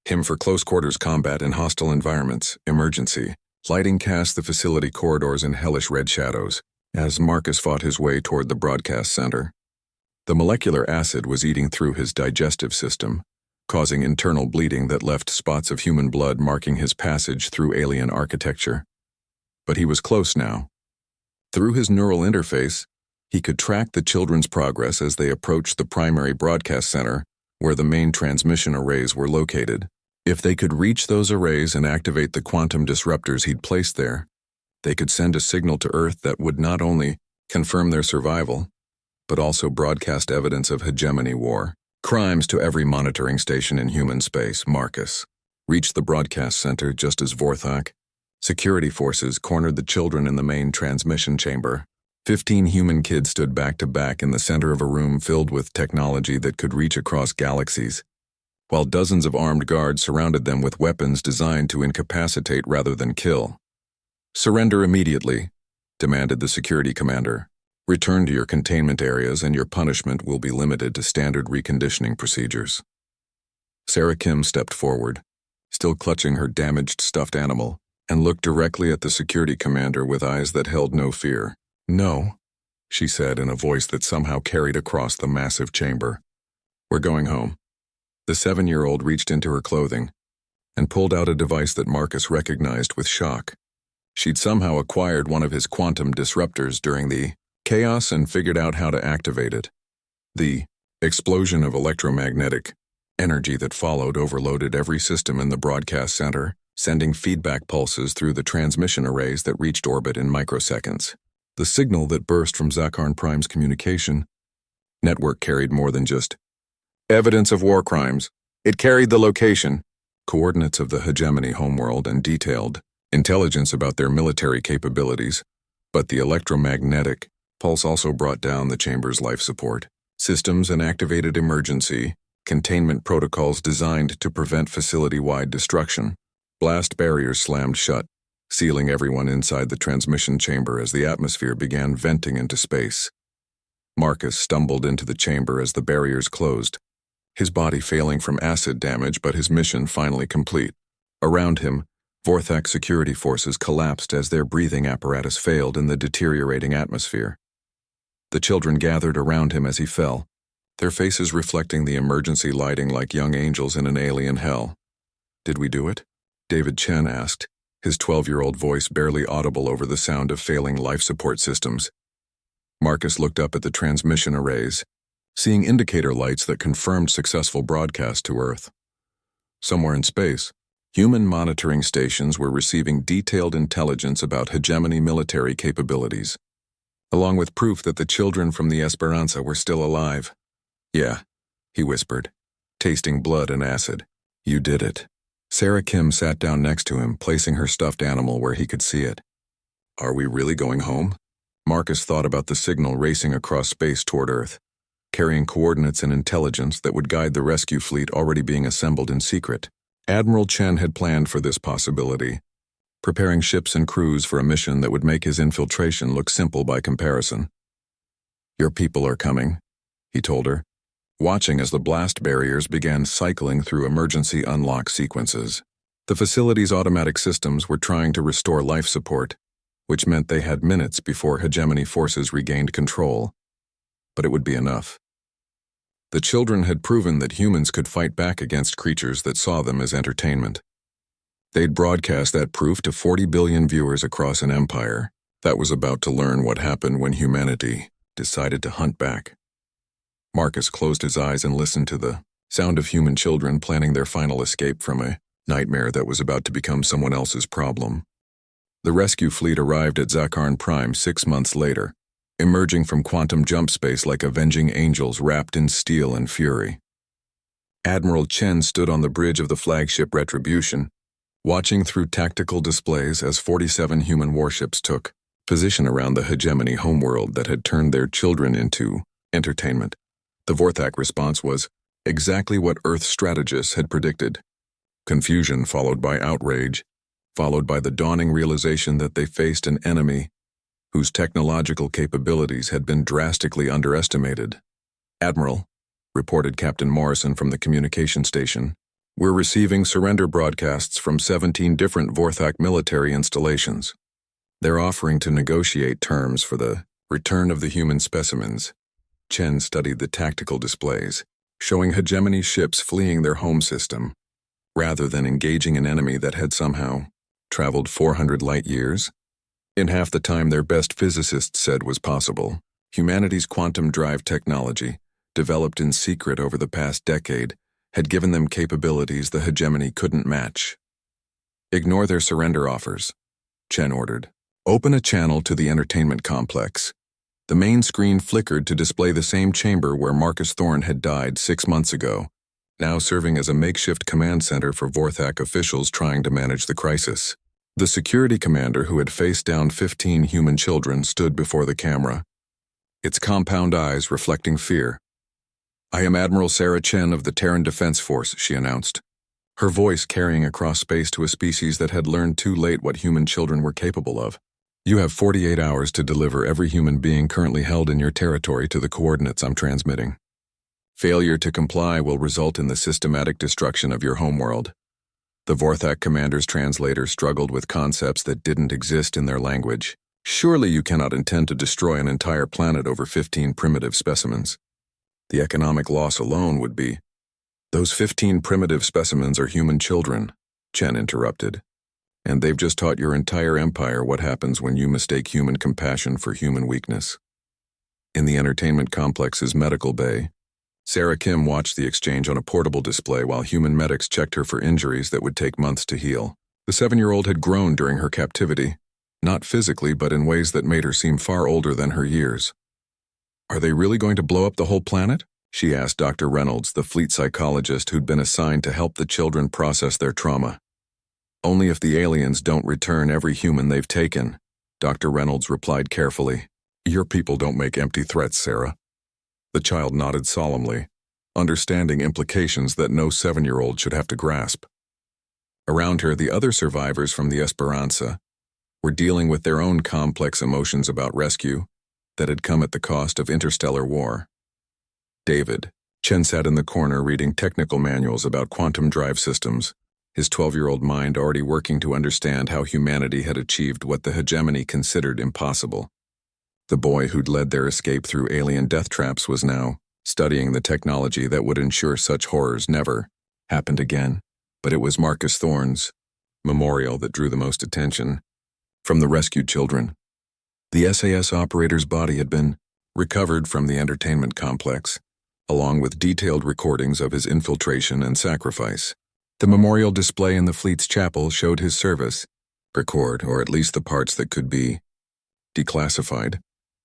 him for close-quarters combat in hostile environments. Emergency lighting cast the facility corridors in hellish red shadows as Marcus fought his way toward the broadcast center. The molecular acid was eating through his digestive system, causing internal bleeding that left spots of human blood marking his passage through alien architecture. But he was close now. Through his neural interface, he could track the children's progress as they approached the primary broadcast center, where the main transmission arrays were located. If they could reach those arrays and activate the quantum disruptors he'd placed there, they could send a signal to Earth that would not only confirm their survival, but also broadcast evidence of hegemony war. Crimes to every monitoring station in human space. Marcus reached the broadcast center just as Vorthak. Security forces cornered the children in the main transmission chamber. 15 human kids stood back to back in the center of a room filled with technology that could reach across galaxies, while dozens of armed guards surrounded them with weapons designed to incapacitate rather than kill. "Surrender immediately," demanded the security commander. "Return to your containment areas and your punishment will be limited to standard reconditioning procedures." Sarah Kim stepped forward, still clutching her damaged stuffed animal, and looked directly at the security commander with eyes that held no fear. "No," she said in a voice that somehow carried across the massive chamber. "We're going home." The 7-year-old reached into her clothing and pulled out a device that Marcus recognized with shock. She'd somehow acquired one of his quantum disruptors during the chaos and figured out how to activate it. The explosion of electromagnetic energy that followed overloaded every system in the broadcast center, sending feedback pulses through the transmission arrays that reached orbit in microseconds. The signal that burst from Zakarn Prime's communication network carried more than just evidence of war crimes. It carried the location, coordinates of the hegemony homeworld, and detailed intelligence about their military capabilities. But the electromagnetic pulse also brought down the chamber's life support systems and activated emergency containment protocols designed to prevent facility-wide destruction. Blast barriers slammed shut, sealing everyone inside the transmission chamber as the atmosphere began venting into space. Marcus stumbled into the chamber as the barriers closed, his body failing from acid damage but his mission finally complete. Around him, Vorthak security forces collapsed as their breathing apparatus failed in the deteriorating atmosphere. The children gathered around him as he fell, their faces reflecting the emergency lighting like young angels in an alien hell. "Did we do it?" David Chen asked, his 12-year-old voice barely audible over the sound of failing life support systems. Marcus looked up at the transmission arrays, seeing indicator lights that confirmed successful broadcast to Earth. Somewhere in space, human monitoring stations were receiving detailed intelligence about hegemony military capabilities, along with proof that the children from the Esperanza were still alive. "Yeah," he whispered, tasting blood and acid. "You did it." Sarah Kim sat down next to him, placing her stuffed animal where he could see it. "Are we really going home?" Marcus thought about the signal racing across space toward Earth, carrying coordinates and intelligence that would guide the rescue fleet already being assembled in secret. Admiral Chen had planned for this possibility, preparing ships and crews for a mission that would make his infiltration look simple by comparison. "Your people are coming," he told her, watching as the blast barriers began cycling through emergency unlock sequences. The facility's automatic systems were trying to restore life support, which meant they had minutes before hegemony forces regained control. But it would be enough. The children had proven that humans could fight back against creatures that saw them as entertainment. They'd broadcast that proof to 40 billion viewers across an empire that was about to learn what happened when humanity decided to hunt back. Marcus closed his eyes and listened to the sound of human children planning their final escape from a nightmare that was about to become someone else's problem. The rescue fleet arrived at Zakarn Prime 6 months later, emerging from quantum jump space like avenging angels wrapped in steel and fury. Admiral Chen stood on the bridge of the flagship Retribution, watching through tactical displays as 47 human warships took position around the hegemony homeworld that had turned their children into entertainment. The Vorthak response was exactly what Earth strategists had predicted. Confusion followed by outrage, followed by the dawning realization that they faced an enemy whose technological capabilities had been drastically underestimated. "Admiral," reported Captain Morrison from the communication station, "we're receiving surrender broadcasts from 17 different Vorthak military installations. They're offering to negotiate terms for the return of the human specimens." Chen studied the tactical displays, showing hegemony ships fleeing their home system, rather than engaging an enemy that had somehow traveled 400 light years. in half the time their best physicists said was possible. Humanity's quantum drive technology, developed in secret over the past decade, had given them capabilities the hegemony couldn't match. Ignore their surrender offers, Chen ordered. Open a channel to the entertainment complex. The main screen flickered to display the same chamber where Marcus Thorne had died 6 months ago, now serving as a makeshift command center for Vorthak officials trying to manage the crisis. The security commander who had faced down 15 human children stood before the camera, its compound eyes reflecting fear. "I am Admiral Sarah Chen of the Terran Defense Force," she announced, her voice carrying across space to a species that had learned too late what human children were capable of. "You have 48 hours to deliver every human being currently held in your territory to the coordinates I'm transmitting. Failure to comply will result in the systematic destruction of your homeworld." The Vorthak commander's translator struggled with concepts that didn't exist in their language. "Surely you cannot intend to destroy an entire planet over 15 primitive specimens. The economic loss alone would be—" "Those 15 primitive specimens are human children," Chen interrupted. "And they've just taught your entire empire what happens when you mistake human compassion for human weakness." In the entertainment complex's medical bay, Sarah Kim watched the exchange on a portable display while human medics checked her for injuries that would take months to heal. The 7-year-old had grown during her captivity, not physically but in ways that made her seem far older than her years. "Are they really going to blow up the whole planet?" she asked Dr. Reynolds, the fleet psychologist who'd been assigned to help the children process their trauma. "Only if the aliens don't return every human they've taken," Dr. Reynolds replied carefully. "Your people don't make empty threats, Sarah." The child nodded solemnly, understanding implications that no 7-year-old should have to grasp. Around her, the other survivors from the Esperanza were dealing with their own complex emotions about rescue that had come at the cost of interstellar war. David, Chen sat in the corner reading technical manuals about quantum drive systems, his 12-year-old mind already working to understand how humanity had achieved what the hegemony considered impossible. The boy who'd led their escape through alien death traps was now studying the technology that would ensure such horrors never happened again. But it was Marcus Thorne's memorial that drew the most attention from the rescued children. The SAS operator's body had been recovered from the entertainment complex, along with detailed recordings of his infiltration and sacrifice. The memorial display in the fleet's chapel showed his service record, or at least the parts that could be declassified,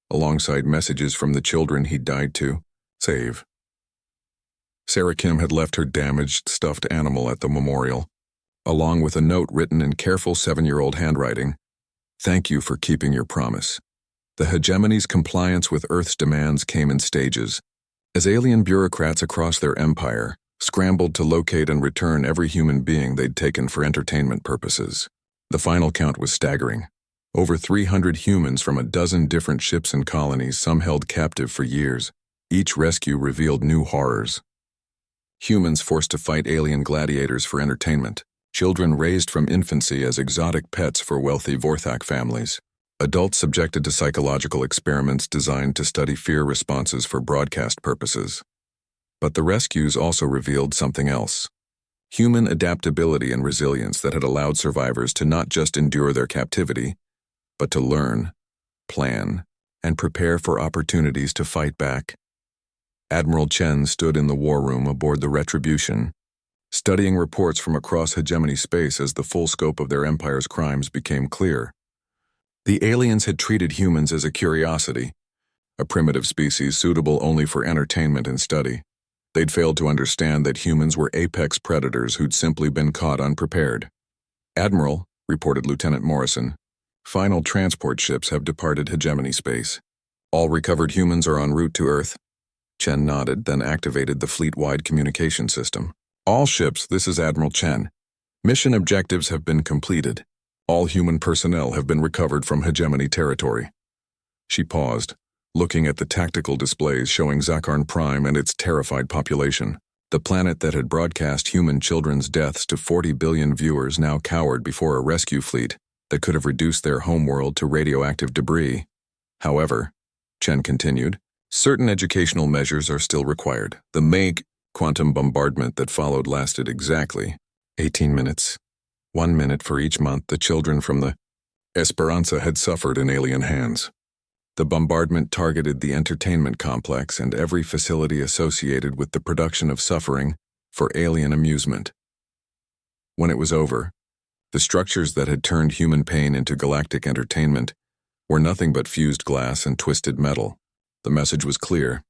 alongside messages from the children he died to save. Sarah Kim had left her damaged stuffed animal at the memorial, along with a note written in careful 7-year-old handwriting. "Thank you for keeping your promise." The hegemony's compliance with Earth's demands came in stages, as alien bureaucrats across their empire scrambled to locate and return every human being they'd taken for entertainment purposes. The final count was staggering. Over 300 humans from a dozen different ships and colonies, some held captive for years. Each rescue revealed new horrors. Humans forced to fight alien gladiators for entertainment. Children raised from infancy as exotic pets for wealthy Vorthak families. Adults subjected to psychological experiments designed to study fear responses for broadcast purposes. But the rescues also revealed something else. Human adaptability and resilience that had allowed survivors to not just endure their captivity, but to learn, plan, and prepare for opportunities to fight back. Admiral Chen stood in the war room aboard the Retribution, studying reports from across hegemony space as the full scope of their empire's crimes became clear. The aliens had treated humans as a curiosity, a primitive species suitable only for entertainment and study. They'd failed to understand that humans were apex predators who'd simply been caught unprepared. "Admiral," reported Lieutenant Morrison, "final transport ships have departed hegemony space. All recovered humans are en route to Earth." Chen nodded, then activated the fleet-wide communication system. "All ships, this is Admiral Chen. Mission objectives have been completed. All human personnel have been recovered from hegemony territory." She paused, looking at the tactical displays showing Zakarn Prime and its terrified population. The planet that had broadcast human children's deaths to 40 billion viewers now cowered before a rescue fleet that could have reduced their homeworld to radioactive debris. "However," Chen continued, "certain educational measures are still required. The MAG quantum bombardment that followed lasted exactly 18 minutes. 1 minute for each month the children from the Esperanza had suffered in alien hands. The bombardment targeted the entertainment complex and every facility associated with the production of suffering for alien amusement. When it was over, the structures that had turned human pain into galactic entertainment were nothing but fused glass and twisted metal. The message was clear.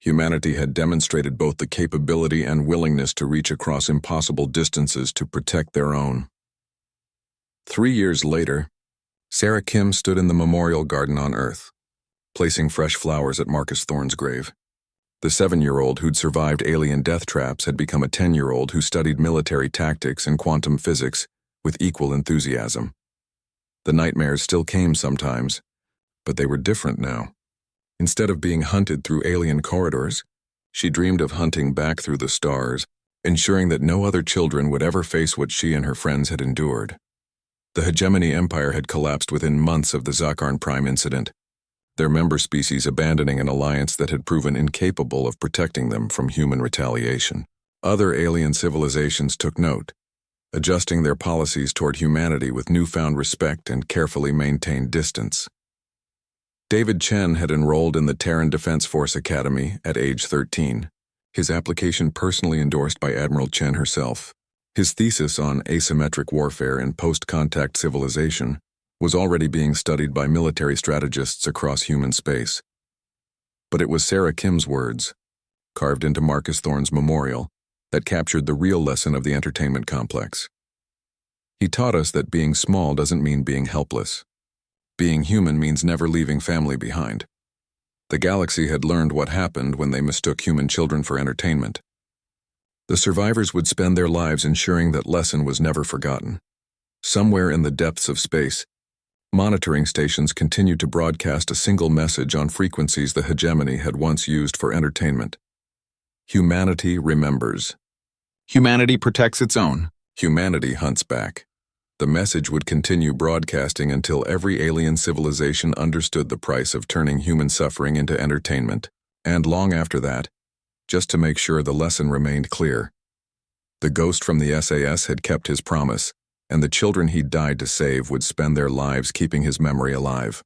Humanity had demonstrated both the capability and willingness to reach across impossible distances to protect their own. 3 years later, Sarah Kim stood in the memorial garden on Earth, placing fresh flowers at Marcus Thorne's grave. The 7-year-old who'd survived alien death traps had become a 10-year-old who studied military tactics and quantum physics with equal enthusiasm. The nightmares still came sometimes, but they were different now. Instead of being hunted through alien corridors, she dreamed of hunting back through the stars, ensuring that no other children would ever face what she and her friends had endured. The Hegemony Empire had collapsed within months of the Zakarn Prime incident, their member species abandoning an alliance that had proven incapable of protecting them from human retaliation. Other alien civilizations took note, adjusting their policies toward humanity with newfound respect and carefully maintained distance. David Chen had enrolled in the Terran Defense Force Academy at age 13, his application personally endorsed by Admiral Chen herself. His thesis on asymmetric warfare in post-contact civilization was already being studied by military strategists across human space. But it was Sarah Kim's words, carved into Marcus Thorne's memorial, that captured the real lesson of the entertainment complex. He taught us that being small doesn't mean being helpless. Being human means never leaving family behind. The galaxy had learned what happened when they mistook human children for entertainment. The survivors would spend their lives ensuring that lesson was never forgotten. Somewhere in the depths of space, monitoring stations continued to broadcast a single message on frequencies the hegemony had once used for entertainment. Humanity remembers. Humanity protects its own. Humanity hunts back. The message would continue broadcasting until every alien civilization understood the price of turning human suffering into entertainment, and long after that, just to make sure the lesson remained clear. The ghost from the SAS had kept his promise, and the children he'd died to save would spend their lives keeping his memory alive.